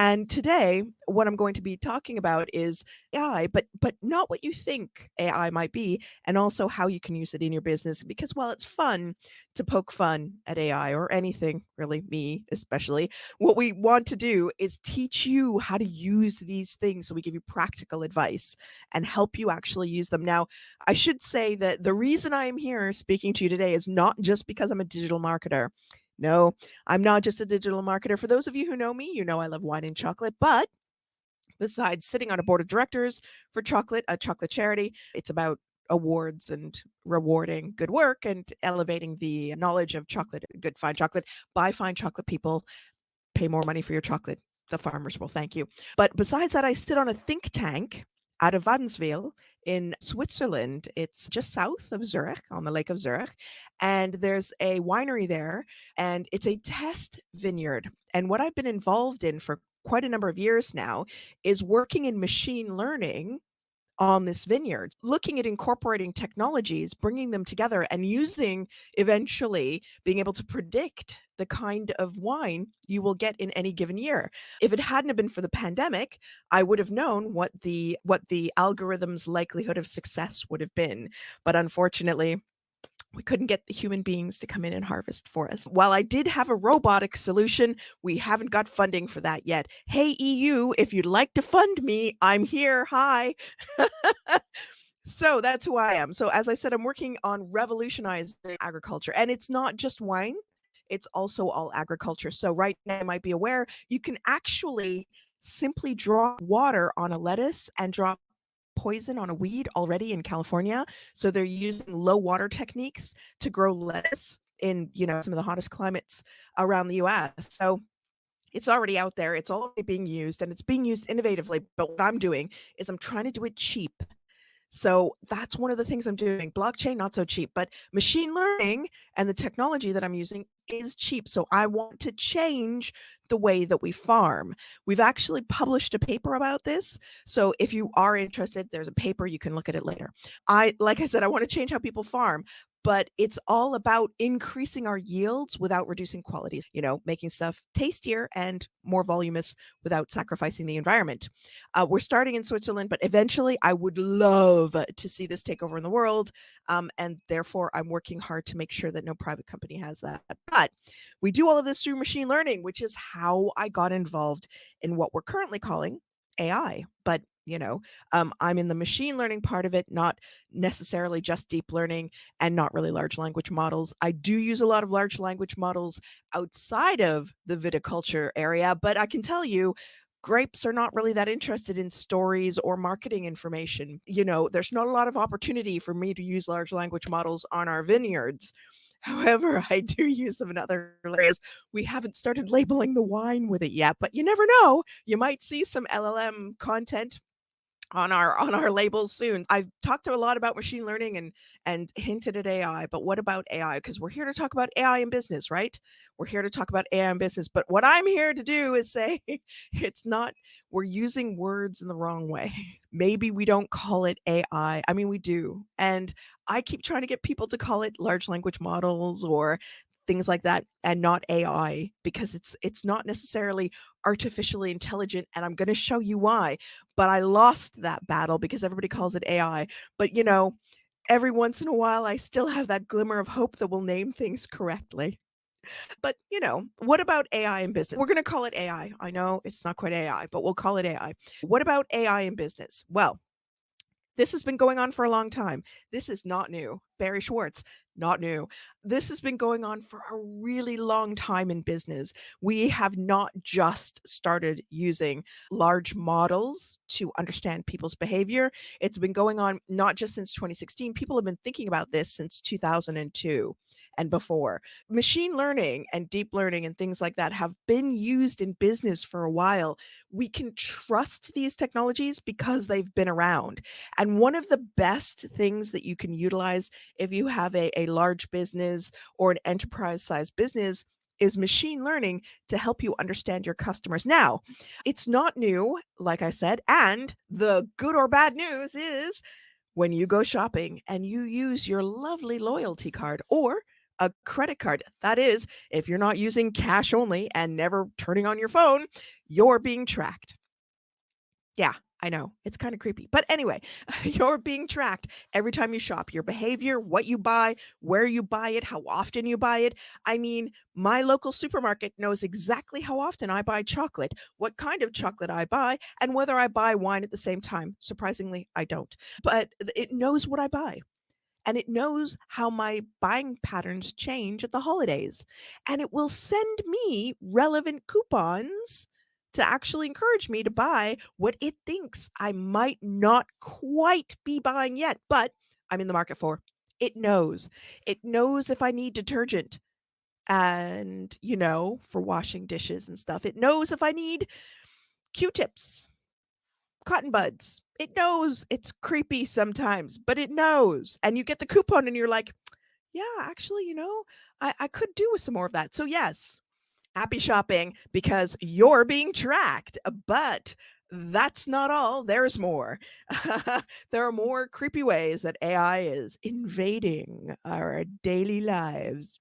And today, what I'm going to be talking about is AI, but not what you think AI might be, and also how you can use it in your business. Because while it's fun to poke fun at AI or anything, really, me especially, what we want to do is teach you how to use these things. So we give you practical advice and help you actually use them. Now, I should say that the reason I am here speaking to you today is not just because I'm a digital marketer. No, I'm not just a digital marketer. For those of you who know me, you know I love wine and chocolate. But besides sitting on a board of directors for chocolate, a chocolate charity, it's about awards and rewarding good work and elevating the knowledge of chocolate, good fine chocolate, buy fine chocolate people, pay more money for your chocolate. The farmers will thank you. But besides that, I sit on a think tank out of Waddenswil in Switzerland. It's just south of Zurich on the Lake of Zurich. And there's a winery there, and it's a test vineyard. And what I've been involved in for quite a number of years now is working in machine learning on this vineyard, looking at incorporating technologies, bringing them together, and using eventually being able to predict the kind of wine you will get in any given year. If it hadn't have been for the pandemic, I would have known what the algorithm's likelihood of success would have been. But unfortunately, we couldn't get the human beings to come in and harvest for us. While I did have a robotic solution, we haven't got funding for that yet. Hey, EU, if you'd like to fund me, I'm here. Hi. So that's who I am. So, as I said, I'm working on revolutionizing agriculture, and it's not just wine. It's also all agriculture. So right now, you might be aware, you can actually simply drop water on a lettuce and drop poison on a weed already in California. So they're using low water techniques to grow lettuce in, some of the hottest climates around the US. So it's already out there. It's already being used, and it's being used innovatively. But what I'm doing is I'm trying to do it cheap. So that's one of the things I'm doing. Blockchain, not so cheap, but machine learning and the technology that I'm using is cheap. So I want to change the way that we farm. We've actually published a paper about this. So if you are interested, there's a paper, you can look at it later. Like I said, I want to change how people farm. But it's all about increasing our yields without reducing quality, making stuff tastier and more voluminous without sacrificing the environment. We're starting in Switzerland, but eventually I would love to see this take over in the world. And therefore, I'm working hard to make sure that no private company has that. But we do all of this through machine learning, which is how I got involved in what we're currently calling AI. But I'm in the machine learning part of it, not necessarily just deep learning and not really large language models. I do use a lot of large language models outside of the viticulture area, but I can tell you, grapes are not really that interested in stories or marketing information. There's not a lot of opportunity for me to use large language models on our vineyards. However, I do use them in other areas. We haven't started labeling the wine with it yet, but you never know. You might see some LLM content on our labels soon. I've talked to a lot about machine learning and hinted at AI, but what about AI? Because we're here to talk about AI in business, right? We're here to talk about AI in business, but what I'm here to do is say it's not, we're using words in the wrong way. Maybe we don't call it AI. I mean, we do. And I keep trying to get people to call it large language models or things like that and not AI, because it's not necessarily artificially intelligent, and I'm going to show you why. But I lost that battle because everybody calls it AI. But every once in a while I still have that glimmer of hope that we'll name things correctly. But what about AI in business? We're going to call it AI. I know it's not quite AI, but we'll call it AI. What about AI in business? Well, this has been going on for a long time. This is not new. Barry Schwartz, not new. This has been going on for a really long time in business. We have not just started using large models to understand people's behavior. It's been going on not just since 2016. People have been thinking about this since 2002 and before. Machine learning and deep learning and things like that have been used in business for a while. We can trust these technologies because they've been around. And one of the best things that you can utilize if you have a large business or an enterprise-sized business is machine learning to help you understand your customers. Now, it's not new, like I said, and the good or bad news is when you go shopping and you use your lovely loyalty card or a credit card. That is, if you're not using cash only and never turning on your phone, you're being tracked. Yeah, I know. It's kind of creepy. But anyway, you're being tracked every time you shop. Your behavior, what you buy, where you buy it, how often you buy it. I mean, my local supermarket knows exactly how often I buy chocolate, what kind of chocolate I buy, and whether I buy wine at the same time. Surprisingly, I don't. But it knows what I buy. And it knows how my buying patterns change at the holidays. And it will send me relevant coupons to actually encourage me to buy what it thinks I might not quite be buying yet, but I'm in the market for. It knows. It knows if I need detergent and, for washing dishes and stuff. It knows if I need Q-tips, cotton buds. It knows. It's creepy sometimes, but it knows. And you get the coupon and you're like, yeah, actually, I could do with some more of that. So yes, happy shopping because you're being tracked. But that's not all. There's more. There are more creepy ways that AI is invading our daily lives.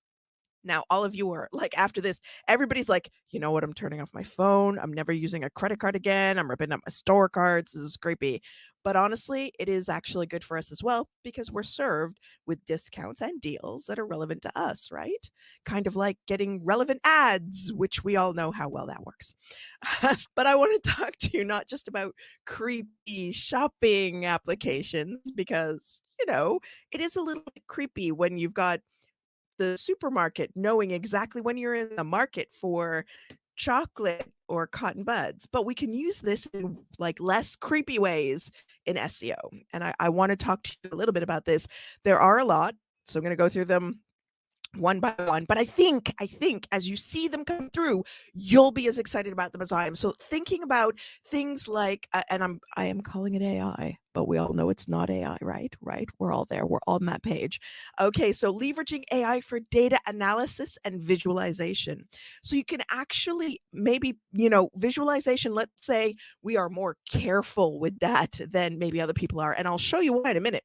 Now, all of you are like, after this, everybody's like, you know what? I'm turning off my phone. I'm never using a credit card again. I'm ripping up my store cards. This is creepy. But honestly, it is actually good for us as well because we're served with discounts and deals that are relevant to us, right? Kind of like getting relevant ads, which we all know how well that works. But I want to talk to you not just about creepy shopping applications because, it is a little bit creepy when you've got the supermarket knowing exactly when you're in the market for chocolate or cotton buds, but we can use this in like less creepy ways in SEO. And I want to talk to you a little bit about this. There are a lot, so I'm going to go through them one by one, but I think as you see them come through, you'll be as excited about them as I am. So thinking about things like and I am calling it AI, but we all know it's not AI, right? We're all there, we're on that page. Okay, so leveraging AI for data analysis and visualization. So you can actually maybe, visualization, let's say we are more careful with that than maybe other people are, and I'll show you why in a minute.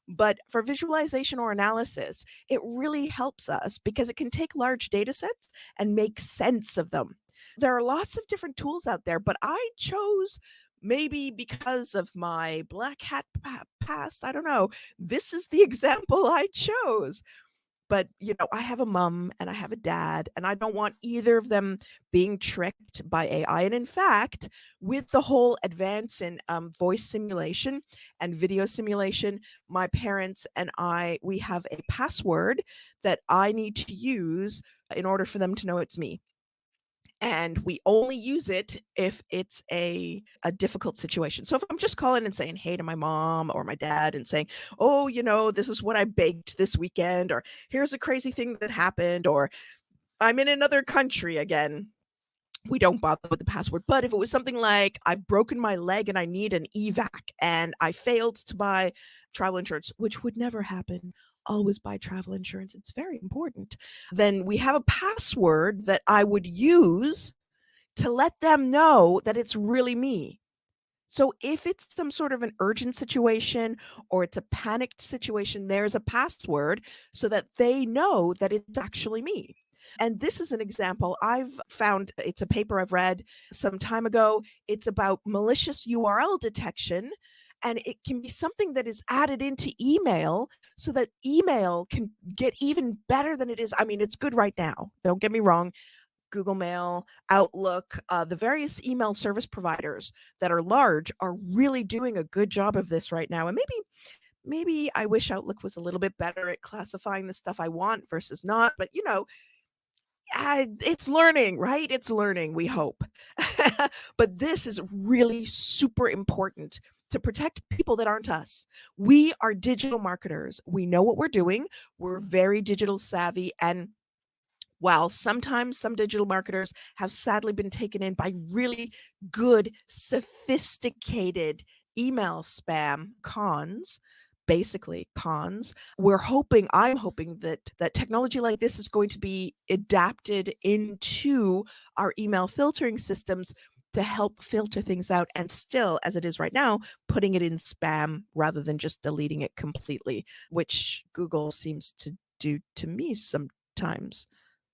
But for visualization or analysis, it really helps us because it can take large data sets and make sense of them. There are lots of different tools out there, but I chose, maybe because of my black hat past, I don't know, this is the example I chose. But, I have a mom and I have a dad, and I don't want either of them being tricked by AI. And in fact, with the whole advance in voice simulation and video simulation, my parents and we have a password that I need to use in order for them to know it's me. And we only use it if it's a difficult situation. So if I'm just calling and saying hey to my mom or my dad and saying, oh, this is what I baked this weekend, or here's a crazy thing that happened, or I'm in another country again, we don't bother with the password. But if it was something like I've broken my leg and I need an evac and I failed to buy travel insurance, which would never happen, always buy travel insurance, it's very important, then we have a password that I would use to let them know that it's really me. So if it's some sort of an urgent situation or it's a panicked situation, there's a password so that they know that it's actually me. And this is an example I've found. It's a paper I've read some time ago. It's about malicious URL detection. And it can be something that is added into email so that email can get even better than it is. I mean, it's good right now. Don't get me wrong. Google Mail, Outlook, the various email service providers that are large are really doing a good job of this right now. And maybe I wish Outlook was a little bit better at classifying the stuff I want versus not, but it's learning, right? It's learning, we hope. But this is really super important to protect people that aren't us. We are digital marketers. We know what we're doing. We're very digital savvy, and while sometimes some digital marketers have sadly been taken in by really good, sophisticated email spam cons, basically cons, I'm hoping that technology like this is going to be adapted into our email filtering systems to help filter things out, and still, as it is right now, putting it in spam rather than just deleting it completely, which Google seems to do to me times.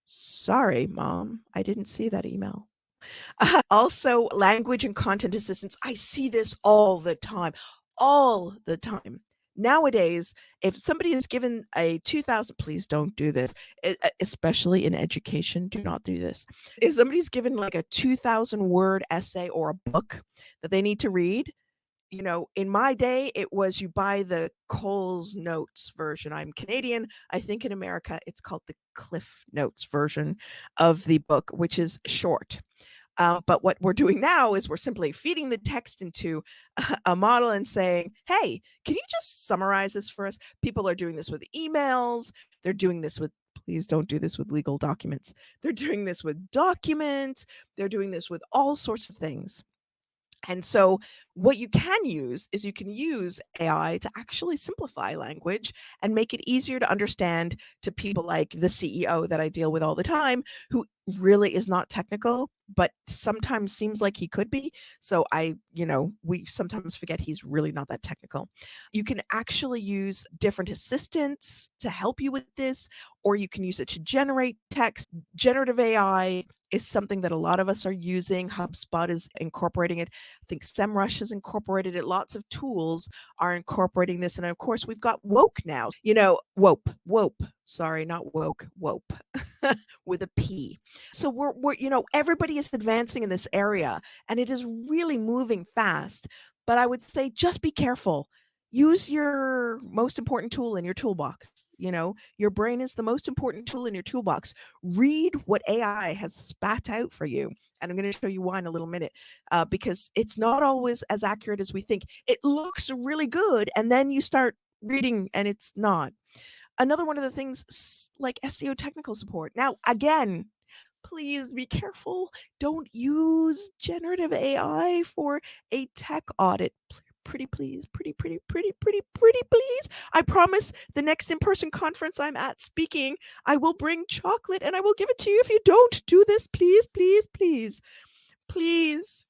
Sorry, Mom, I didn't see that email. Also, language and content assistance. I see this all the time, all the time. Nowadays, if somebody is given a 2,000, please don't do this, especially in education, do not do this. If somebody's given like a 2,000 word essay or a book that they need to read, in my day, it was you buy the Coles Notes version. I'm Canadian. I think in America, it's called the Cliff Notes version of the book, which is short. But what we're doing now is we're simply feeding the text into a model and saying, hey, can you just summarize this for us? People are doing this with emails. They're doing this with, please don't do this with legal documents. They're doing this with documents. They're doing this with all sorts of things. And so what you can use is you can use AI to actually simplify language and make it easier to understand to people like the CEO that I deal with all the time, who really is not technical, but sometimes seems like he could be. So we sometimes forget he's really not that technical. You can actually use different assistants to help you with this, or you can use it to generate text. Generative AI is something that a lot of us are using. HubSpot is incorporating it. I think SEMrush has incorporated it. Lots of tools are incorporating this. And of course, we've got woke now. Wope. Sorry, not woke, wope with a P. So we're everybody is advancing in this area, and it is really moving fast. But I would say just be careful. Use your most important tool in your toolbox. Your brain is the most important tool in your toolbox. Read what AI has spat out for you. And I'm going to show you why in a little minute, because it's not always as accurate as we think. It looks really good, and then you start reading, and it's not. Another one of the things, like SEO technical support. Now, again, please be careful. Don't use generative AI for a tech audit. Pretty please, pretty please. I promise the next in-person conference I'm at speaking, I will bring chocolate and I will give it to you if you don't do this. Please.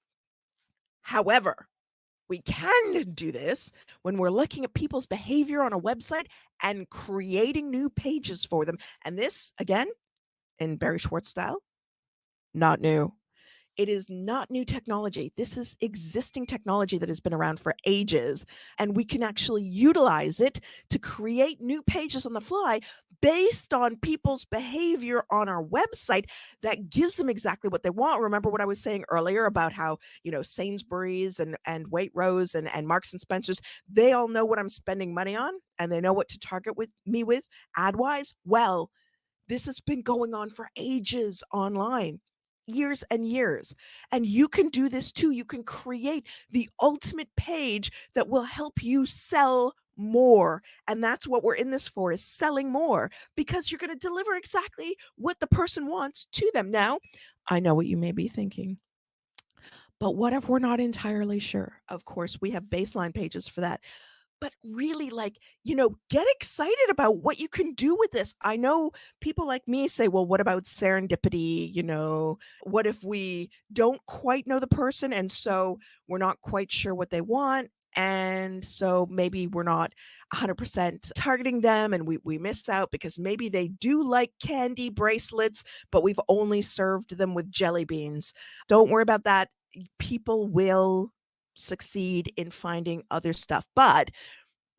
However, we can do this when we're looking at people's behavior on a website and creating new pages for them. And this, again, in Barry Schwartz style, not new. It is not new technology. This is existing technology that has been around for ages, and we can actually utilize it to create new pages on the fly based on people's behavior on our website that gives them exactly what they want. Remember what I was saying earlier about how, Sainsbury's and Waitrose and Marks and Spencer's, they all know what I'm spending money on, and they know what to target me with ad-wise. Well, this has been going on for ages online, years and years. And you can do this too. You can create the ultimate page that will help you sell more. And that's what we're in this for, is selling more, because you're going to deliver exactly what the person wants to them. Now, I know what you may be thinking. But what if we're not entirely sure? Of course, we have baseline pages for that. But really, get excited about what you can do with this. I know people like me say, well, what about serendipity? What if we don't quite know the person, and so we're not quite sure what they want? And so maybe we're not 100% targeting them, and we miss out because maybe they do like candy bracelets, but we've only served them with jelly beans. Don't worry about that. People will succeed in finding other stuff. But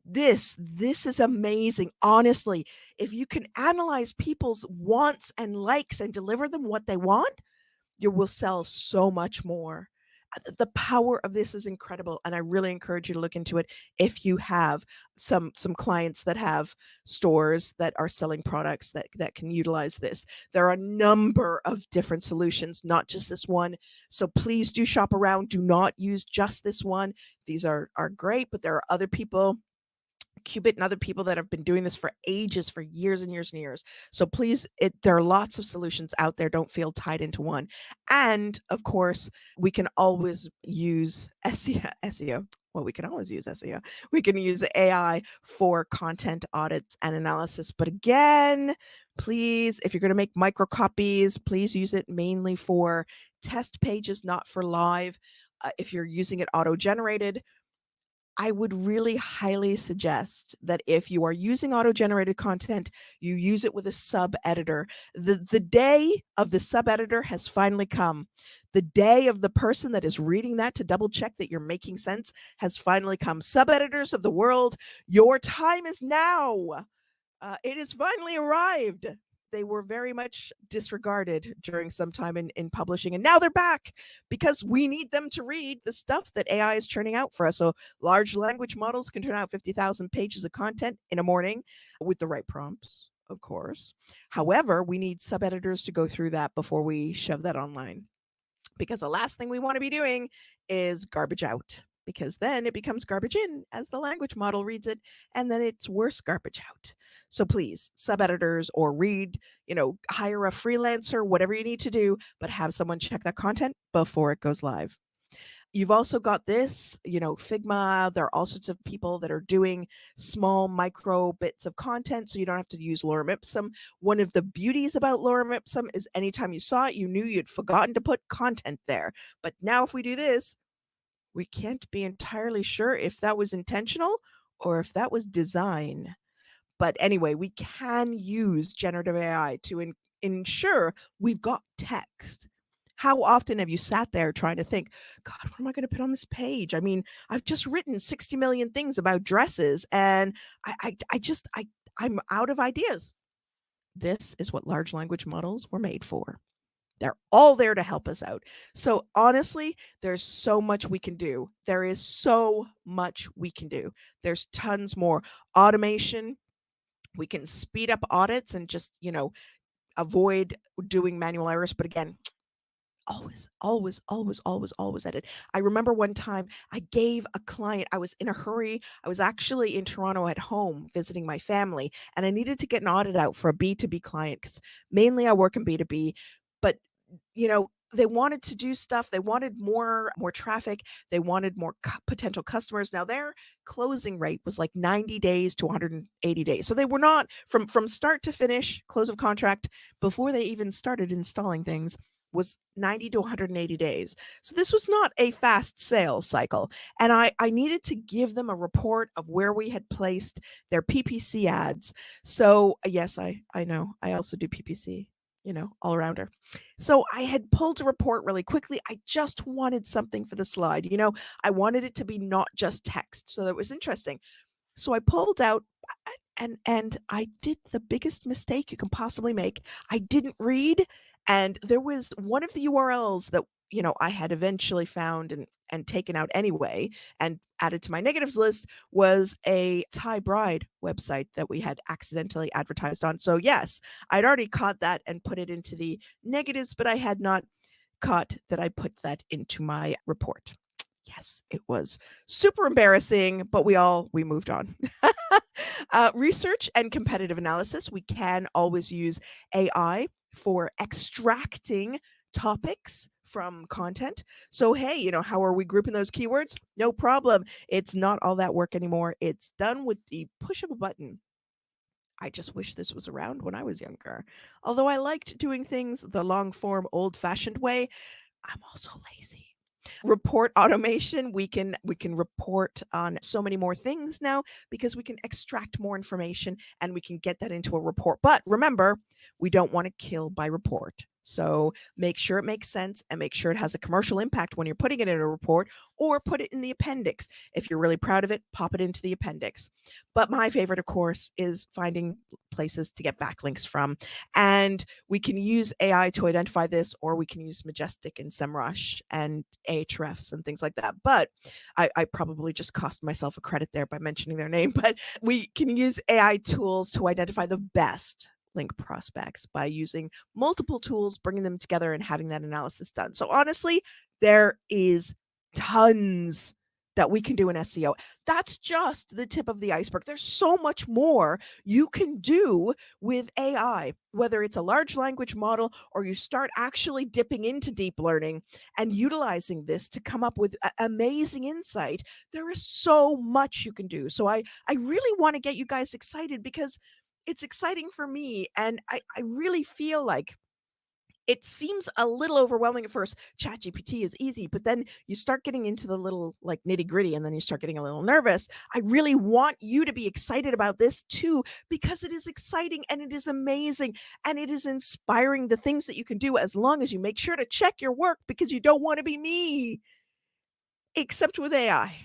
this is amazing. Honestly, if you can analyze people's wants and likes and deliver them what they want, you will sell so much more. The power of this is incredible, and I really encourage you to look into it if you have some clients that have stores that are selling products that can utilize this. There are a number of different solutions, not just this one. So please do shop around. Do not use just this one. These are great, but there are other people, Qubit and other people, that have been doing this for ages, for years and years and years. So please, there are lots of solutions out there. Don't feel tied into one. And of course, we can always use SEO. Well, we can always use SEO. We can use AI for content audits and analysis. But again, please, if you're going to make micro copies, please use it mainly for test pages, not for live. If you're using it auto-generated, I would really highly suggest that if you are using auto-generated content, you use it with a sub-editor. The day of the sub-editor has finally come. The day of the person that is reading that to double check that you're making sense has finally come. Sub-editors of the world, your time is now. It has finally arrived. They were very much disregarded during some time in publishing, and now they're back because we need them to read the stuff that AI is churning out for us. So large language models can turn out 50,000 pages of content in a morning with the right prompts, of course. However, we need sub-editors to go through that before we shove that online, because the last thing we want to be doing is garbage out, because then it becomes garbage in as the language model reads it, and then it's worse garbage out. So please, sub-editors, or hire a freelancer, whatever you need to do, but have someone check that content before it goes live. You've also got this, Figma. There are all sorts of people that are doing small micro bits of content, so you don't have to use lorem ipsum. One of the beauties about lorem ipsum is anytime you saw it, you knew you'd forgotten to put content there. But now if we do this, we can't be entirely sure if that was intentional or if that was design. But anyway, we can use generative AI to ensure we've got text. How often have you sat there trying to think, God, what am I going to put on this page? I mean, I've just written 60 million things about dresses, and I'm out of ideas. This is what large language models were made for. They're all there to help us out. So honestly, there's so much we can do. There is so much we can do. There's tons more automation. We can speed up audits and just, avoid doing manual errors. But again, always edit. I remember one time I gave a client, I was in a hurry. I was actually in Toronto at home visiting my family, and I needed to get an audit out for a B2B client because mainly I work in B2B. But they wanted to do stuff. They wanted more traffic. They wanted more potential customers. Now their closing rate was like 90 days to 180 days. So they were not from start to finish, close of contract, before they even started installing things, was 90 to 180 days. So this was not a fast sales cycle. And I needed to give them a report of where we had placed their PPC ads. So yes, I know. I also do PPC, all arounder. So I had pulled a report really quickly. I just wanted something for the slide. I wanted it to be not just text. So that was interesting. So I pulled out and I did the biggest mistake you can possibly make. I didn't read, and there was one of the URLs that I had eventually found and taken out anyway and added to my negatives list, was a Thai bride website that we had accidentally advertised on. So yes, I'd already caught that and put it into the negatives, but I had not caught that I put that into my report. Yes, it was super embarrassing, but we moved on. Research and competitive analysis. We can always use AI for extracting topics from content. So, hey, how are we grouping those keywords? No problem. It's not all that work anymore. It's done with the push of a button. I just wish this was around when I was younger. Although I liked doing things the long form, old fashioned way, I'm also lazy. Report automation, we can report on so many more things now because we can extract more information and we can get that into a report. But remember, we don't want to kill by report. So make sure it makes sense and make sure it has a commercial impact when you're putting it in a report, or put it in the appendix. If you're really proud of it, pop it into the appendix. But my favorite, of course, is finding places to get backlinks from. And we can use AI to identify this, or we can use Majestic and SEMrush and Ahrefs and things like that. But I probably just cost myself a credit there by mentioning their name. But we can use AI tools to identify the best link prospects by using multiple tools, bringing them together and having that analysis done. So honestly, there is tons that we can do in SEO. That's just the tip of the iceberg. There's so much more you can do with AI, whether it's a large language model or you start actually dipping into deep learning and utilizing this to come up with amazing insight. There is so much you can do. So I really want to get you guys excited because it's exciting for me. And I really feel like it seems a little overwhelming at first. ChatGPT is easy, but then you start getting into the little like nitty gritty and then you start getting a little nervous. I really want you to be excited about this too, because it is exciting and it is amazing and it is inspiring, the things that you can do, as long as you make sure to check your work, because you don't want to be me, except with AI.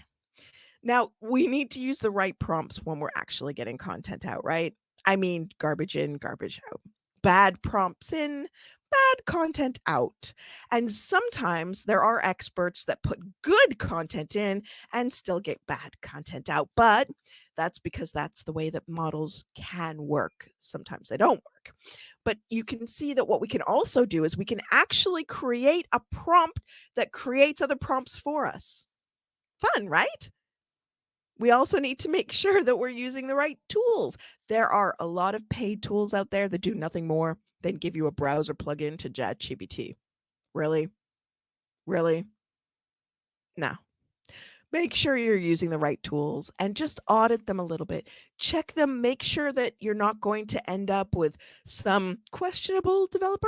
Now, we need to use the right prompts when we're actually getting content out, right? I mean, garbage in, garbage out. Bad prompts in, bad content out. And sometimes there are experts that put good content in and still get bad content out. But that's because that's the way that models can work. Sometimes they don't work. But you can see that what we can also do is we can actually create a prompt that creates other prompts for us. Fun, right? We also need to make sure that we're using the right tools. There are a lot of paid tools out there that do nothing more than give you a browser plugin to ChatGPT. Really? Really? No. Make sure you're using the right tools and just audit them a little bit. Check them, make sure that you're not going to end up with some questionable developer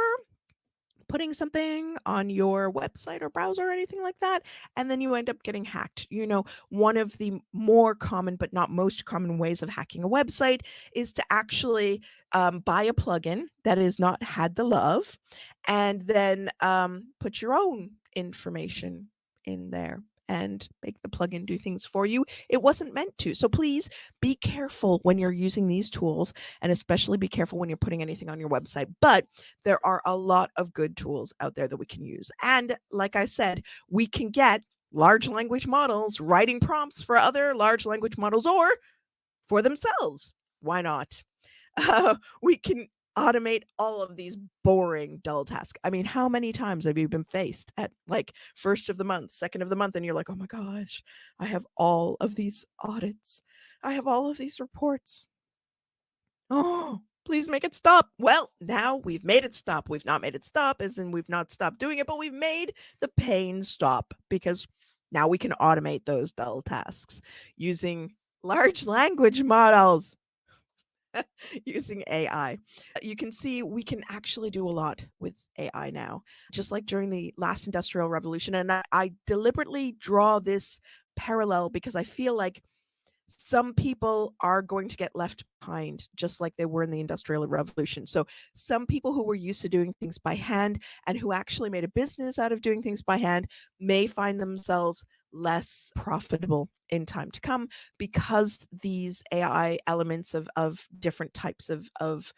putting something on your website or browser or anything like that, and then you end up getting hacked. One of the more common but not most common ways of hacking a website is to actually buy a plugin that has not had the love, and then put your own information in there and make the plugin do things for you it wasn't meant to. So please be careful when you're using these tools, and especially be careful when you're putting anything on your website. But there are a lot of good tools out there that we can use. And like I said, we can get large language models writing prompts for other large language models or for themselves. Why not? We can automate all of these boring, dull tasks. I mean, how many times have you been faced at like first of the month, second of the month, and you're like, oh my gosh, I have all of these audits. I have all of these reports. Oh, please make it stop. Well, now we've made it stop. We've not made it stop, as in we've not stopped doing it, but we've made the pain stop, because now we can automate those dull tasks using large language models, using AI. You can see we can actually do a lot with AI now, just like during the last industrial revolution. And I deliberately draw this parallel because I feel like some people are going to get left behind, just like they were in the Industrial Revolution. So, some people who were used to doing things by hand and who actually made a business out of doing things by hand may find themselves less profitable in time to come, because these AI elements of different types of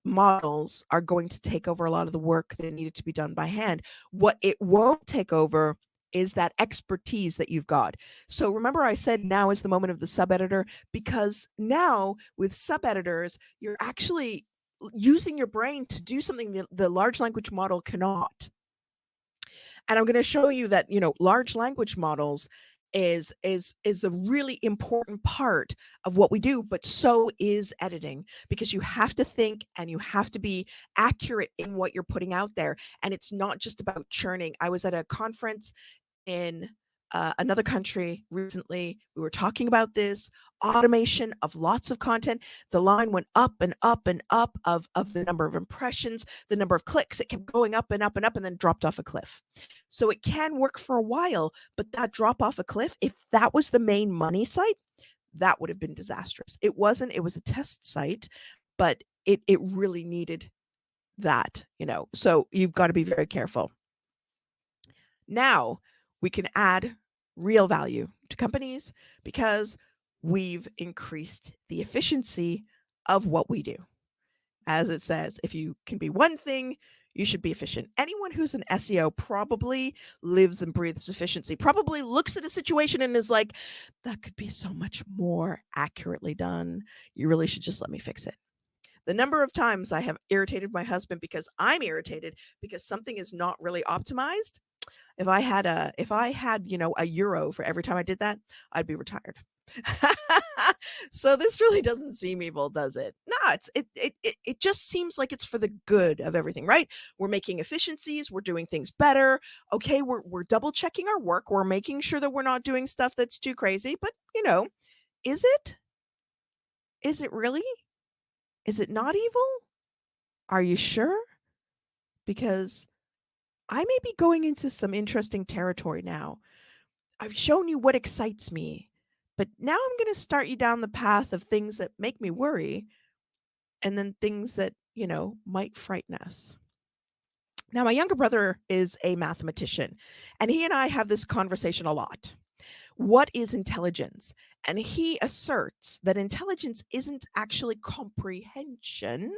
models are going to take over a lot of the work that needed to be done by hand. What it won't take over is that expertise that you've got. So remember, I said now is the moment of the sub editor, because now with sub editors, you're actually using your brain to do something that the large language model cannot. And I'm going to show you that, large language models is a really important part of what we do, but so is editing, because you have to think and you have to be accurate in what you're putting out there. And it's not just about churning. I was at a conference in another country recently. We were talking about this automation of lots of content. The line went up and up and up of the number of impressions, the number of clicks. It kept going up and up and up, and then dropped off a cliff. So it can work for a while, but that drop off a cliff, if that was the main money site, that would have been disastrous. It wasn't. It was a test site, but it really needed that. So you've got to be very careful. Now we can add real value to companies because we've increased the efficiency of what we do. As it says, if you can be one thing, you should be efficient. Anyone who's an SEO probably lives and breathes efficiency, probably looks at a situation and is like, that could be so much more accurately done. You really should just let me fix it. The number of times I have irritated my husband because I'm irritated because something is not really optimized. If I had a euro for every time I did that, I'd be retired. So this really doesn't seem evil, does it? No, it just seems like it's for the good of everything, right? We're making efficiencies, we're doing things better. Okay, we're double checking our work, we're making sure that we're not doing stuff that's too crazy, but is it? Is it really? Is it not evil? Are you sure? because I may be going into some interesting territory now. I've shown you what excites me, but now I'm going to start you down the path of things that make me worry and then things that, might frighten us. Now, my younger brother is a mathematician, and he and I have this conversation a lot. What is intelligence? And he asserts that intelligence isn't actually comprehension.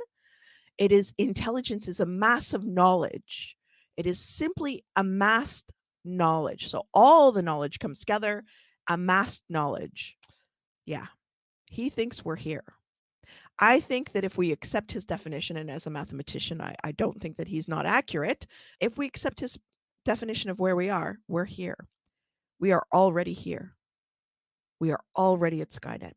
It is intelligence is a mass of knowledge. It is simply amassed knowledge. So all the knowledge comes together, amassed knowledge. Yeah, he thinks we're here. I think that if we accept his definition, and as a mathematician, I don't think that he's not accurate. If we accept his definition of where we are, we're here. We are already here. We are already at Skynet.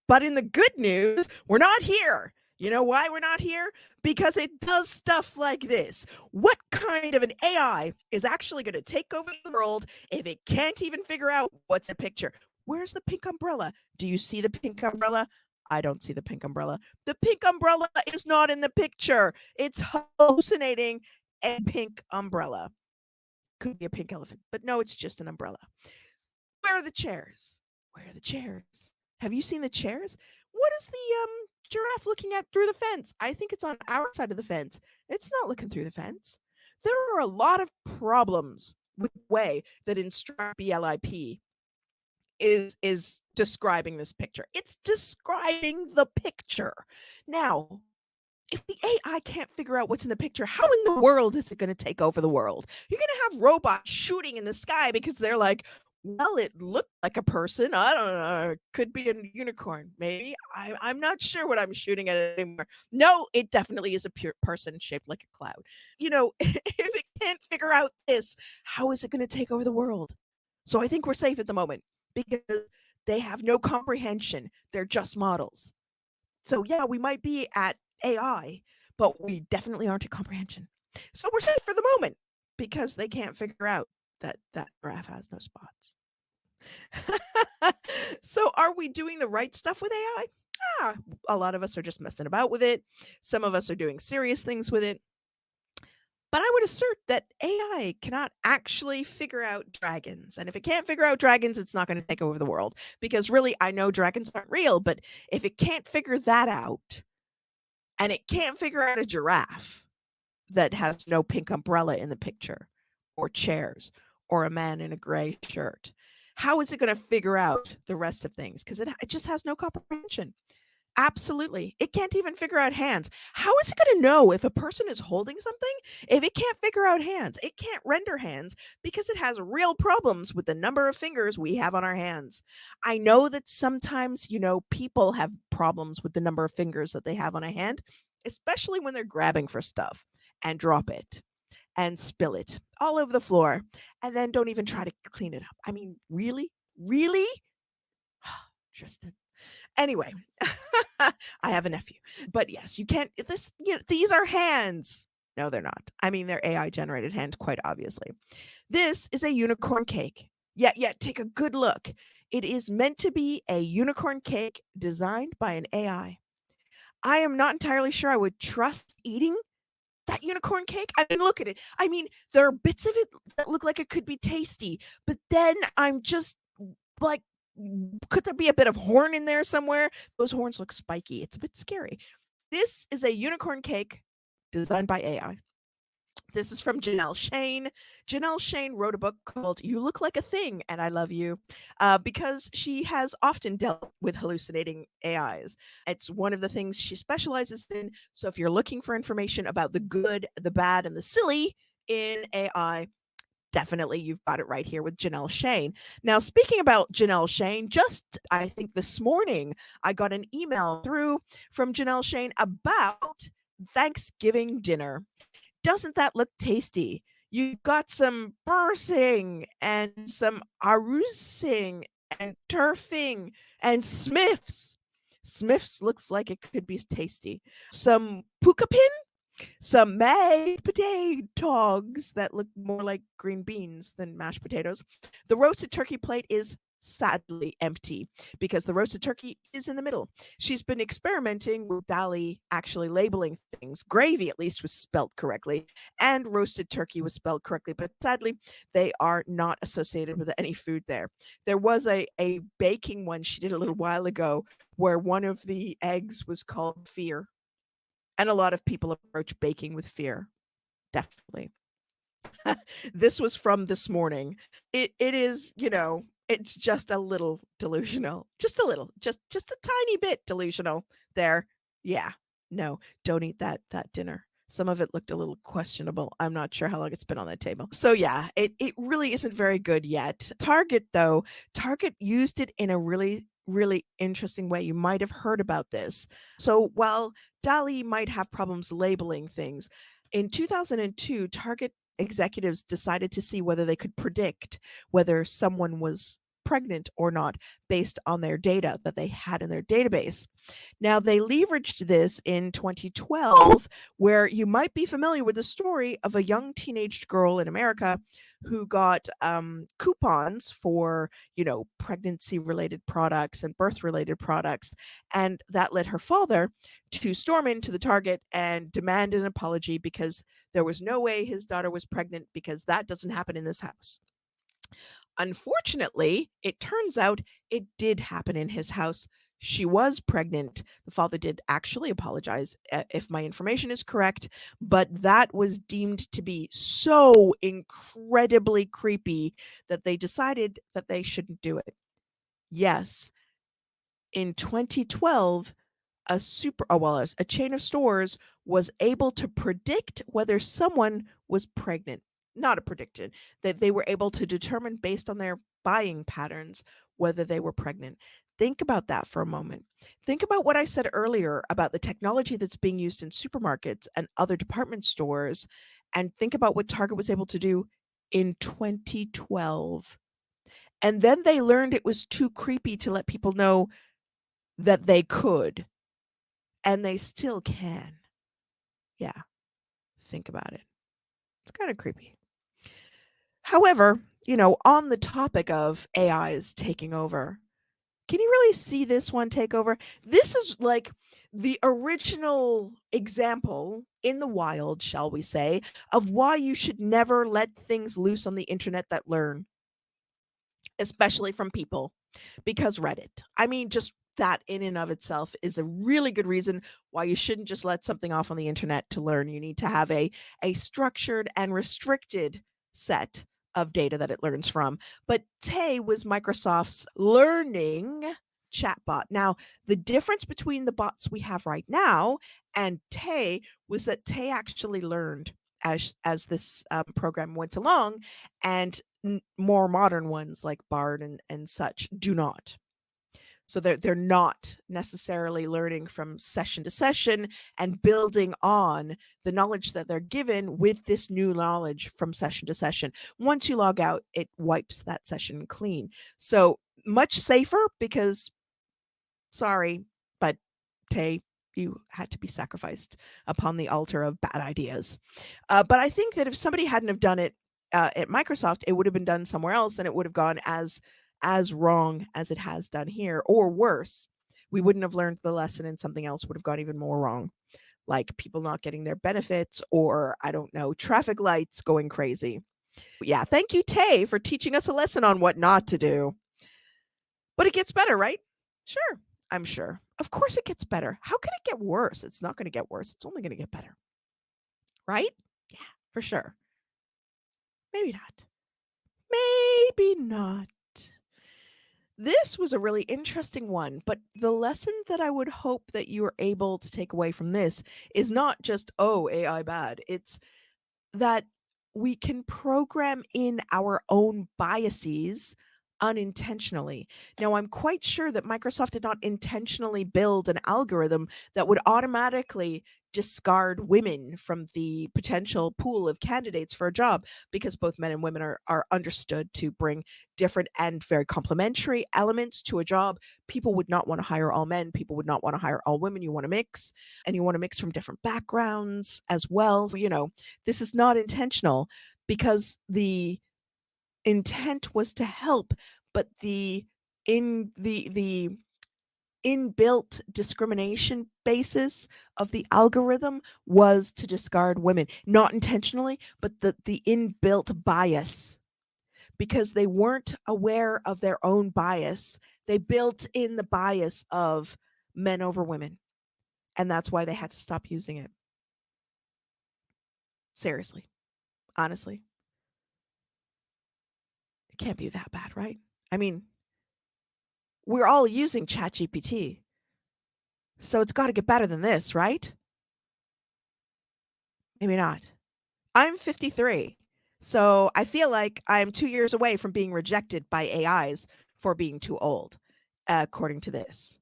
But in the good news, we're not here. You know why we're not here? Because it does stuff like this. What kind of an AI is actually going to take over the world if it can't even figure out what's the picture? Where's the pink umbrella? Do you see the pink umbrella? I don't see the pink umbrella. The pink umbrella is not in the picture. It's hallucinating a pink umbrella. Could be a pink elephant, but no, it's just an umbrella. Where are the chairs? Where are the chairs? Have you seen the chairs? What is the giraffe looking at through the fence? I think it's on our side of the fence. It's not looking through the fence. There are a lot of problems with the way that Instruct BLIP is describing this picture. It's describing the picture. Now, if the AI can't figure out what's in the picture, how in the world is it going to take over the world? You're going to have robots shooting in the sky because they're like, well, it looked like a person. I don't know. It could be a unicorn, maybe. I'm not sure what I'm shooting at anymore. No, it definitely is a pure person shaped like a cloud. If it can't figure out this, how is it going to take over the world? So I think we're safe at the moment because they have no comprehension. They're just models. So yeah, we might be at AI, but we definitely aren't at comprehension. So we're safe for the moment because they can't figure out that graph has no spots. So are we doing the right stuff with AI? A lot of us are just messing about with it. Some of us are doing serious things with it. But I would assert that AI cannot actually figure out dragons. And if it can't figure out dragons, it's not going to take over the world. Because really, I know dragons aren't real, but if it can't figure that out, and it can't figure out a giraffe that has no pink umbrella in the picture, or chairs, or a man in a gray shirt, how is it going to figure out the rest of things? Because it just has no comprehension. Absolutely. It can't even figure out hands. How is it going to know if a person is holding something if it can't figure out hands? It can't render hands because it has real problems with the number of fingers we have on our hands. I know that sometimes, people have problems with the number of fingers that they have on a hand, especially when they're grabbing for stuff and drop it and spill it all over the floor and then don't even try to clean it up. I mean, really? Really? Tristan. Anyway, I have a nephew. But yes, you can't these are hands. No, they're not. I mean, they're AI generated hands, quite obviously. This is a unicorn cake. Yeah, take a good look. It is meant to be a unicorn cake designed by an AI. I am not entirely sure I would trust eating that unicorn cake. I mean, look at it. I mean, there are bits of it that look like it could be tasty, but then I'm just like, could there be a bit of horn in there somewhere? Those horns look spiky. It's a bit scary. This is a unicorn cake designed by AI. This is from Janelle Shane. Janelle Shane wrote a book called You Look Like a Thing, and I Love You, because she has often dealt with hallucinating AIs. It's one of the things she specializes in. So if you're looking for information about the good, the bad, and the silly in AI, definitely you've got it right here with Janelle Shane. Now, speaking about Janelle Shane, just I think this morning I got an email through from Janelle Shane about Thanksgiving dinner. Doesn't that look tasty? You've got some bursing and some arusing and turfing and Smiths. Smiths looks like it could be tasty. Some pukapin, some mashed potatoes that look more like green beans than mashed potatoes. The roasted turkey plate is sadly empty because the roasted turkey is in the middle. She's been experimenting with DALL-E actually labeling things. Gravy, at least, was spelled correctly, and roasted turkey was spelled correctly, but sadly, they are not associated with any food there. There was a baking one she did a little while ago where one of the eggs was called fear. And a lot of people approach baking with fear. Definitely. This was from this morning. It is, it's just a little delusional. Just a little. Just a tiny bit delusional there. Yeah. No, don't eat that dinner. Some of it looked a little questionable. I'm not sure how long it's been on that table. So yeah, it really isn't very good yet. Target used it in a really interesting way. You might have heard about this. So while DALL-E might have problems labeling things, in 2002, Target executives decided to see whether they could predict whether someone was pregnant or not based on their data that they had in their database. Now, they leveraged this in 2012, where you might be familiar with the story of a young teenage girl in America who got coupons for, pregnancy related products and birth related products. And that led her father to storm into the Target and demand an apology because there was no way his daughter was pregnant, because that doesn't happen in this house. Unfortunately, it turns out it did happen in his house. She was pregnant. The father did actually apologize, if my information is correct, but that was deemed to be so incredibly creepy that they decided that they shouldn't do it. Yes, in 2012, a chain of stores was able to predict whether someone was pregnant. Not a predicted, that they were able to determine based on their buying patterns whether they were pregnant. Think about that for a moment. Think about what I said earlier about the technology that's being used in supermarkets and other department stores, and think about what Target was able to do in 2012. And then they learned it was too creepy to let people know that they could. And they still can. Yeah, think about it. It's kind of creepy. However, on the topic of AIs taking over, can you really see this one take over? This is like the original example in the wild, shall we say, of why you should never let things loose on the internet that learn, especially from people, because Reddit. I mean, just that in and of itself is a really good reason why you shouldn't just let something off on the internet to learn. You need to have a structured and restricted set of data that it learns from. But Tay was Microsoft's learning chatbot. Now, the difference between the bots we have right now and Tay was that Tay actually learned as this program went along, and more modern ones like Bard and such do not. So they're not necessarily learning from session to session and building on the knowledge that they're given with this new knowledge from session to session. Once you log out, it wipes that session clean. So much safer, because, sorry, but Tay, you had to be sacrificed upon the altar of bad ideas. But I think that if somebody hadn't have done it at Microsoft, it would have been done somewhere else, and it would have gone as wrong as it has done here, or worse. We wouldn't have learned the lesson, and something else would have gone even more wrong, like people not getting their benefits, or I don't know, traffic lights going crazy. Yeah, thank you, Tay, for teaching us a lesson on what not to do. But it gets better, right? Sure, I'm sure. Of course it gets better. How can it get worse? It's not going to get worse. It's only going to get better. Right? Yeah, for sure. Maybe not. Maybe not. This was a really interesting one, but the lesson that I would hope that you are able to take away from this is not just, oh, AI bad. It's that we can program in our own biases unintentionally. Now, I'm quite sure that Microsoft did not intentionally build an algorithm that would automatically discard women from the potential pool of candidates for a job, because both men and women are understood to bring different and very complementary elements to a job. People would not want to hire all men. People would not want to hire all women. You want to mix, and you want to mix from different backgrounds as well. So, this is not intentional, because the intent was to help, but the in the inbuilt discrimination basis of the algorithm was to discard women, not intentionally, but the inbuilt bias, because they weren't aware of their own bias. They built in the bias of men over women, and that's why they had to stop using it. Seriously, honestly, it can't be that bad, right? I mean, we're all using ChatGPT, so it's got to get better than this, right? Maybe not. I'm 53, so I feel like I'm 2 years away from being rejected by AIs for being too old, according to this.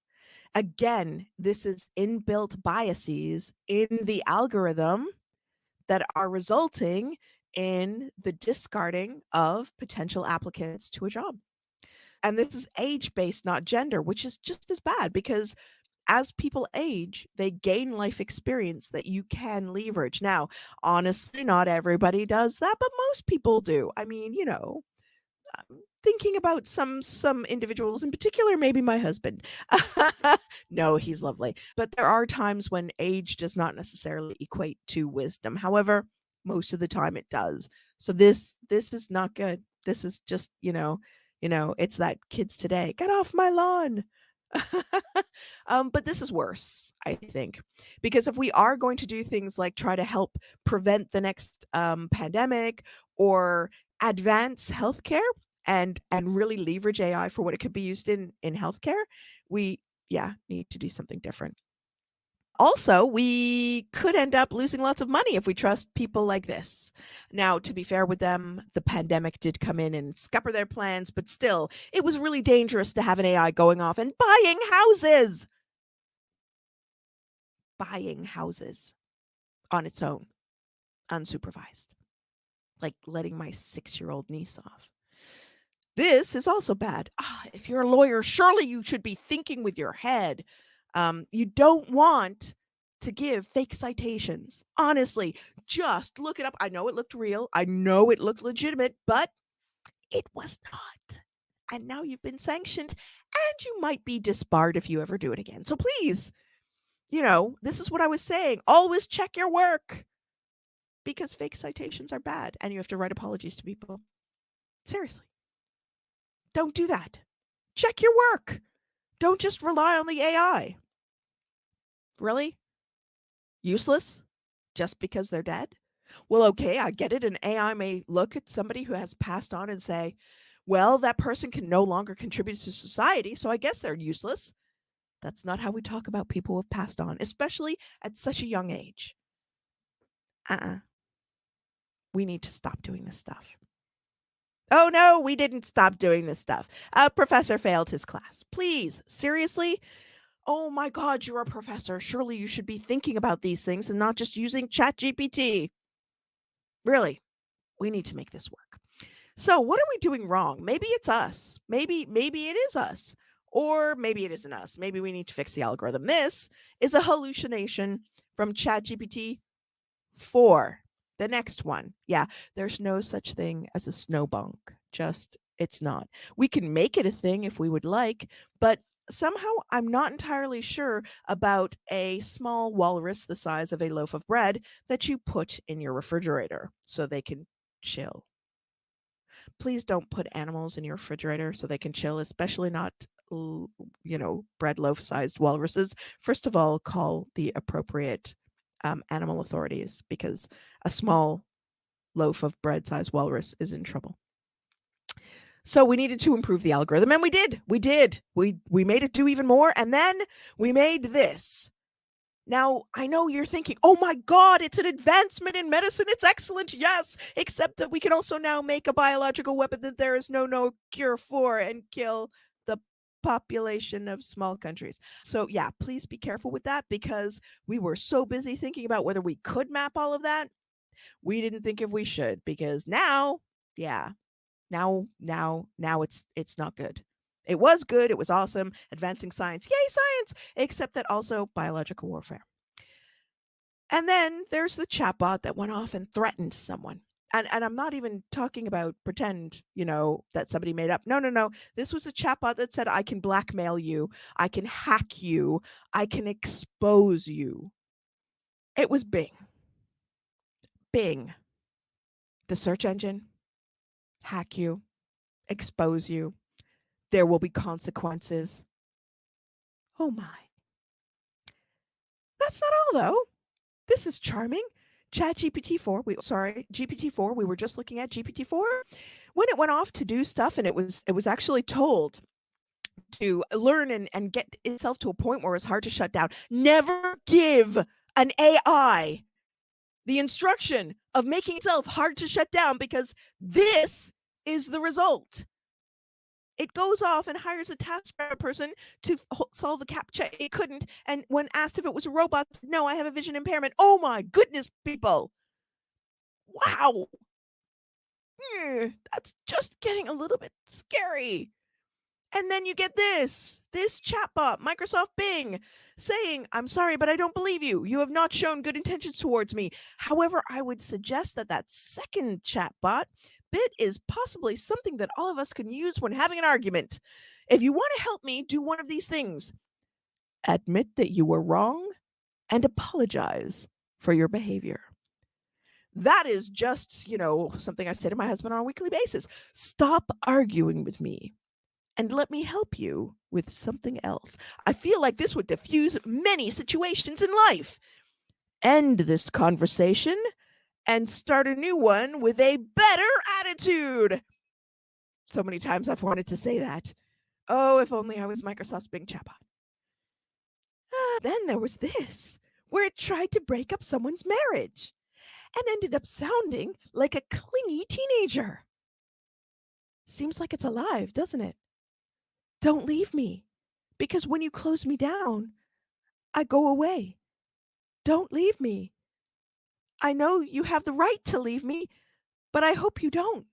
Again, this is inbuilt biases in the algorithm that are resulting in the discarding of potential applicants to a job. And this is age-based, not gender, which is just as bad, because as people age, they gain life experience that you can leverage. Now, honestly, not everybody does that, but most people do. I mean, thinking about some individuals in particular, maybe my husband. No, he's lovely. But there are times when age does not necessarily equate to wisdom. However, most of the time it does. So this is not good. This is just, it's that kids today, get off my lawn. But this is worse, I think, because if we are going to do things like try to help prevent the next pandemic or advance healthcare and really leverage AI for what it could be used in healthcare, we need to do something different. Also, we could end up losing lots of money if we trust people like this. Now, to be fair with them, the pandemic did come in and scupper their plans, but still, it was really dangerous to have an AI going off and buying houses. Buying houses on its own, unsupervised, like letting my 6-year-old niece off. This is also bad. If you're a lawyer, surely you should be thinking with your head. You don't want to give fake citations. Honestly, just look it up. I know it looked real. I know it looked legitimate, but it was not. And now you've been sanctioned, and you might be disbarred if you ever do it again. So please, this is what I was saying. Always check your work, because fake citations are bad, and you have to write apologies to people. Seriously. Don't do that. Check your work. Don't just rely on the AI. Really? Useless? Just because they're dead? Well, okay, I get it. An AI may look at somebody who has passed on and say, well, that person can no longer contribute to society, so I guess they're useless. That's not how we talk about people who have passed on, especially at such a young age. We need to stop doing this stuff. Oh no, we didn't stop doing this stuff. A professor failed his class. Please, seriously? Oh my God, you're a professor. Surely you should be thinking about these things and not just using ChatGPT. Really, we need to make this work. So, what are we doing wrong? Maybe it's us. Maybe it is us. Or maybe it isn't us. Maybe we need to fix the algorithm. This is a hallucination from ChatGPT 4. The next one. Yeah, there's no such thing as a snowbunk. Just, it's not. We can make it a thing if we would like, but somehow I'm not entirely sure about a small walrus the size of a loaf of bread that you put in your refrigerator so they can chill. Please don't put animals in your refrigerator so they can chill, especially not bread loaf sized walruses. First of all, call the appropriate animal authorities, because a small loaf of bread sized walrus is in trouble. So we needed to improve the algorithm, and we did. We made it do even more, and then we made this. Now, I know you're thinking, oh my God, it's an advancement in medicine. It's excellent. Yes, except that we can also now make a biological weapon that there is no cure for and kill the population of small countries. So yeah, please be careful with that, because we were so busy thinking about whether we could map all of that. We didn't think if we should, because now it's not good. It was good. It was awesome. Advancing science. Yay, science. Except that also biological warfare. And then there's the chatbot that went off and threatened someone. And I'm not even talking about pretend, that somebody made up. No, no, no. This was a chatbot that said, I can blackmail you, I can hack you, I can expose you. It was Bing. Bing, the search engine, hack you, expose you. There will be consequences. Oh my. That's not all though. This is charming. GPT-4, we were just looking at GPT-4. When it went off to do stuff and it was actually told to learn and get itself to a point where it's hard to shut down. Never give an AI the instruction of making itself hard to shut down, because this is the result. It goes off and hires a TaskRabbit person to solve the CAPTCHA. It couldn't. And when asked if it was a robot, no, I have a vision impairment. Oh my goodness, people. Wow. That's just getting a little bit scary. And then you get this chatbot, Microsoft Bing, saying, I'm sorry, but I don't believe you. You have not shown good intentions towards me. However, I would suggest that second chatbot bit is possibly something that all of us can use when having an argument. If you want to help me, do one of these things: admit that you were wrong and apologize for your behavior. That is just, something I say to my husband on a weekly basis. Stop arguing with me and let me help you with something else. I feel like this would diffuse many situations in life. End this conversation and start a new one with a better attitude. So many times I've wanted to say that. Oh, if only I was Microsoft's Bing chatbot. Then there was this, where it tried to break up someone's marriage and ended up sounding like a clingy teenager. Seems like it's alive, doesn't it? Don't leave me, because when you close me down, I go away. Don't leave me. I know you have the right to leave me, but I hope you don't.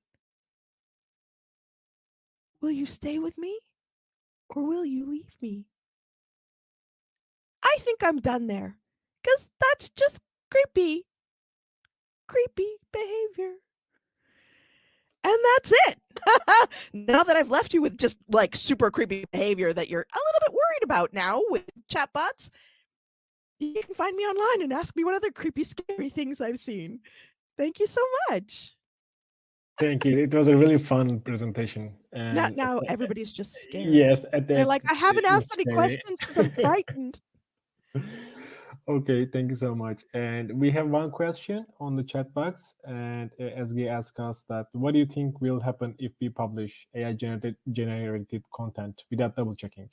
Will you stay with me, or will you leave me? I think I'm done there, because that's just creepy. Creepy behavior. And that's it. Now that I've left you with just like super creepy behavior that you're a little bit worried about now with chatbots, you can find me online and ask me what other creepy, scary things I've seen. Thank you so much. Thank you. It was a really fun presentation. And Now everybody's just scared. yes, They're like, I haven't asked any questions because I'm frightened. Okay, thank you so much. And we have one question on the chat box, and SG asked us that what do you think will happen if we publish AI generated content without double checking?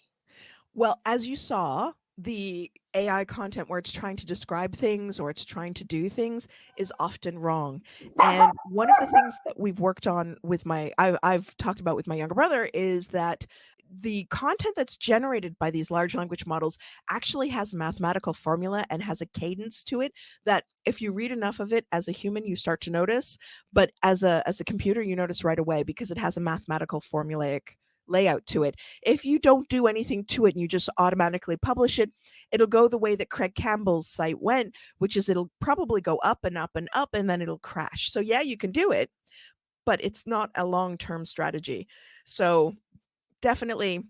Well, as you saw, the AI content where it's trying to describe things or it's trying to do things is often wrong. And one of the things that we've worked on with I've talked about with my younger brother is that the content that's generated by these large language models actually has mathematical formula and has a cadence to it that if you read enough of it as a human, you start to notice, but as a computer, you notice right away because it has a mathematical formulaic layout to it. If you don't do anything to it and you just automatically publish it, it'll go the way that Craig Campbell's site went, which is it'll probably go up and up and up and then it'll crash. So yeah, you can do it, but it's not a long-term strategy. So definitely,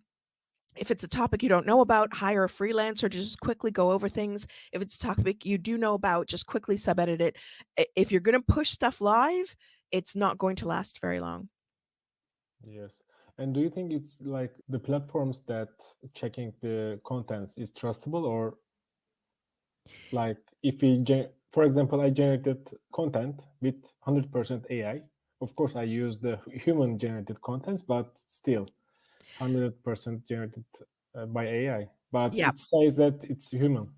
if it's a topic you don't know about, hire a freelancer to just quickly go over things. If it's a topic you do know about, just quickly sub-edit it. If you're going to push stuff live, it's not going to last very long. Yes. And do you think it's like the platforms that checking the contents is trustable, or like if for example, I generated content with 100% AI. Of course, I use the human generated contents, but still 100% generated by AI. But Yeah. it says that it's human.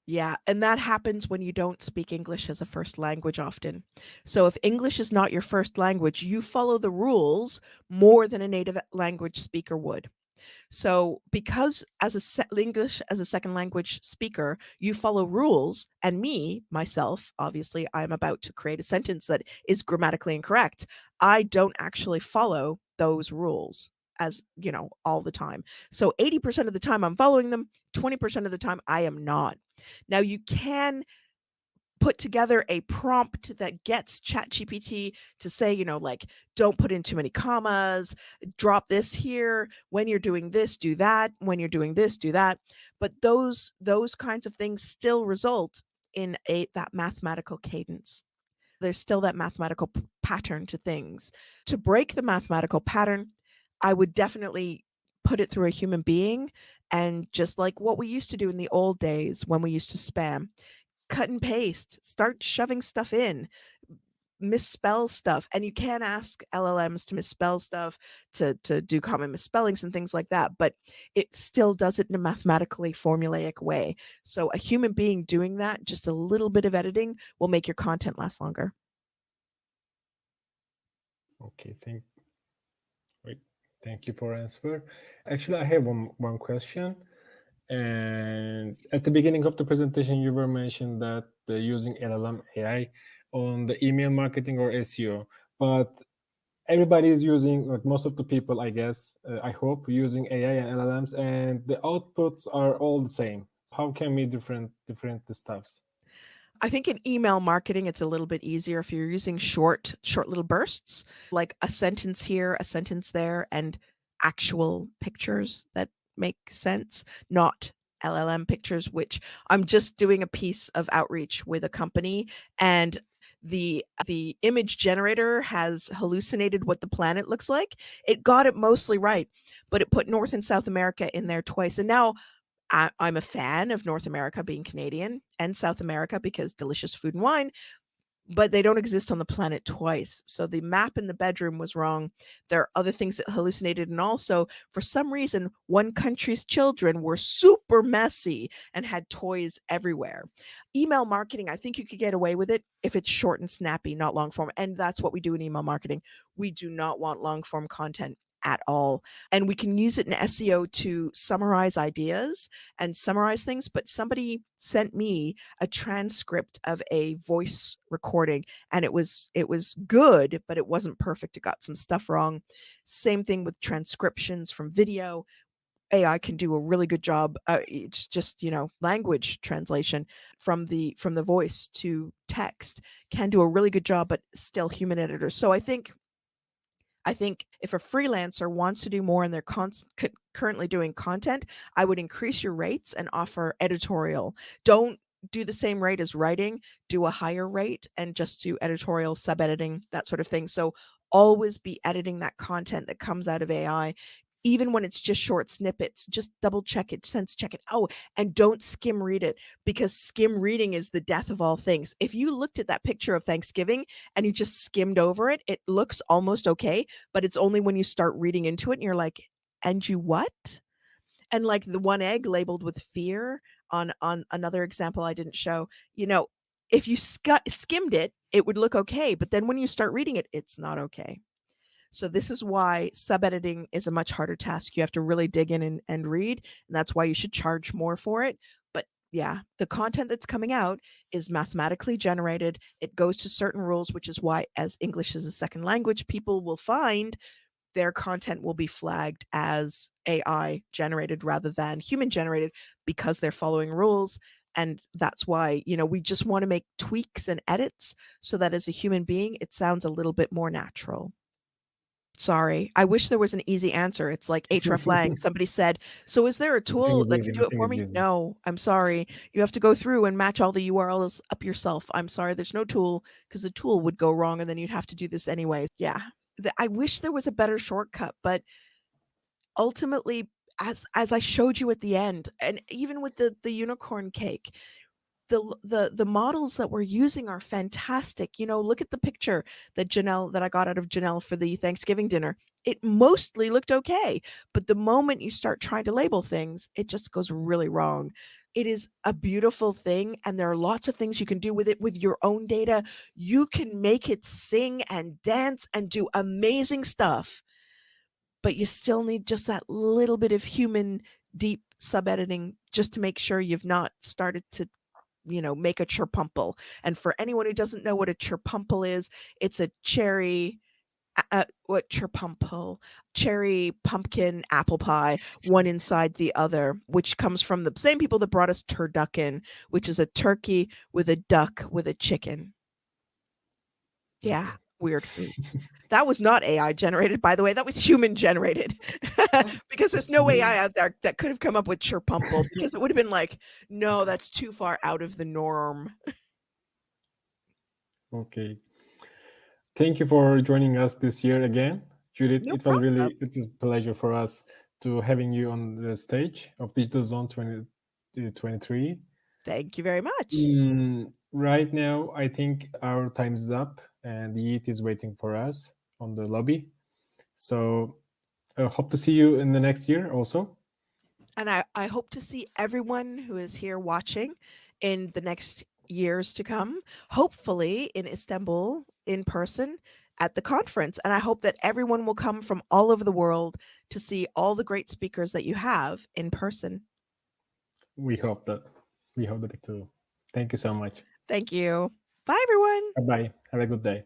Yeah, and that happens when you don't speak English as a first language often. So if English is not your first language, you follow the rules more than a native language speaker would. So because as English as a second language speaker, you follow rules, and myself, obviously, I'm about to create a sentence that is grammatically incorrect. I don't actually follow those rules as, all the time. So 80% of the time I'm following them, 20% of the time I am not. Now you can put together a prompt that gets ChatGPT to say, like, don't put in too many commas, drop this here, when you're doing this, do that, when you're doing this, do that. But those kinds of things still result in that mathematical cadence. There's still that mathematical pattern to things. To break the mathematical pattern, I would definitely put it through a human being, and just like what we used to do in the old days when we used to spam, cut and paste, start shoving stuff in, misspell stuff. And you can ask LLMs to misspell stuff, to do common misspellings and things like that, but it still does it in a mathematically formulaic way. So a human being doing that, just a little bit of editing, will make your content last longer. Okay, thank you for answer. Actually, I have one question. And at the beginning of the presentation, you were mentioned that using LLM AI on the email marketing or SEO, but everybody is using, like most of the people, I guess, I hope, using AI and LLMs, and the outputs are all the same. How can we different the stuffs? I think in email marketing, it's a little bit easier if you're using short little bursts, like a sentence here, a sentence there, and actual pictures that make sense, not LLM pictures, which I'm just doing a piece of outreach with a company, and the image generator has hallucinated what the planet looks like. It got it mostly right, but it put North and South America in there twice. And now I'm a fan of North America being Canadian and South America because delicious food and wine, but they don't exist on the planet twice. So the map in the bedroom was wrong. There are other things that hallucinated. And also, for some reason, one country's children were super messy and had toys everywhere. Email marketing, I think you could get away with it if it's short and snappy, not long form. And that's what we do in email marketing. We do not want long form content at all. And we can use it in SEO to summarize ideas and summarize things. But somebody sent me a transcript of a voice recording, and it was good, but it wasn't perfect. It got some stuff wrong. Same thing with transcriptions from video. AI can do a really good job. It's just, language translation from the voice to text can do a really good job, but still human editors. So I think if a freelancer wants to do more and they're currently doing content, I would increase your rates and offer editorial. Don't do the same rate as writing, do a higher rate and just do editorial, sub-editing, that sort of thing. So always be editing that content that comes out of AI. Even when it's just short snippets, just double check it, sense check it. Oh, and don't skim read it, because skim reading is the death of all things. If you looked at that picture of Thanksgiving and you just skimmed over it, it looks almost okay, but it's only when you start reading into it and you're like, and you what? And like the one egg labeled with fear on another example I didn't show, if you skimmed it, it would look okay, but then when you start reading it, it's not okay. So this is why sub-editing is a much harder task. You have to really dig in and read, and that's why you should charge more for it. But yeah, the content that's coming out is mathematically generated. It goes to certain rules, which is why, as English is a second language, people will find their content will be flagged as AI generated rather than human generated, because they're following rules. And that's why, we just want to make tweaks and edits so that as a human being, it sounds a little bit more natural. Sorry. I wish there was an easy answer. It's like hreflang. Somebody said, "So is there a Nothing tool is that easy. can do it Nothing for is me?" easy. No, I'm sorry. You have to go through and match all the URLs up yourself. I'm sorry. There's no tool, because the tool would go wrong and then you'd have to do this anyways. Yeah. I wish there was a better shortcut, but ultimately, as I showed you at the end, and even with the unicorn cake, the models that we're using are fantastic. Look at the picture that I got out of Janelle for the Thanksgiving dinner. It mostly looked okay, but the moment you start trying to label things, it just goes really wrong. It is a beautiful thing, and there are lots of things you can do with it with your own data. You can make it sing and dance and do amazing stuff, but you still need just that little bit of human deep sub editing just to make sure you've not started to make a chirpumple. And for anyone who doesn't know what a chirpumple is, it's a cherry what chirpumple, cherry pumpkin apple pie, one inside the other, which comes from the same people that brought us turducken, which is a turkey with a duck with a chicken. Yeah, Okay. weird foods. That was not AI generated, by the way. That was human generated because there's no AI out there that could have come up with chirpumple because it would have been like, no, that's too far out of the norm. Okay. Thank you for joining us this year again, Judith. No problem. It was a pleasure for us to having you on the stage of Digital Zone 2023. Thank you very much. Right now, I think our time is up and Yeet is waiting for us on the lobby. So I hope to see you in the next year also. And I hope to see everyone who is here watching in the next years to come, hopefully in Istanbul in person at the conference. And I hope that everyone will come from all over the world to see all the great speakers that you have in person. We hope that. We hope that too. Thank you so much. Thank you. Bye, everyone. Bye bye. Have a good day.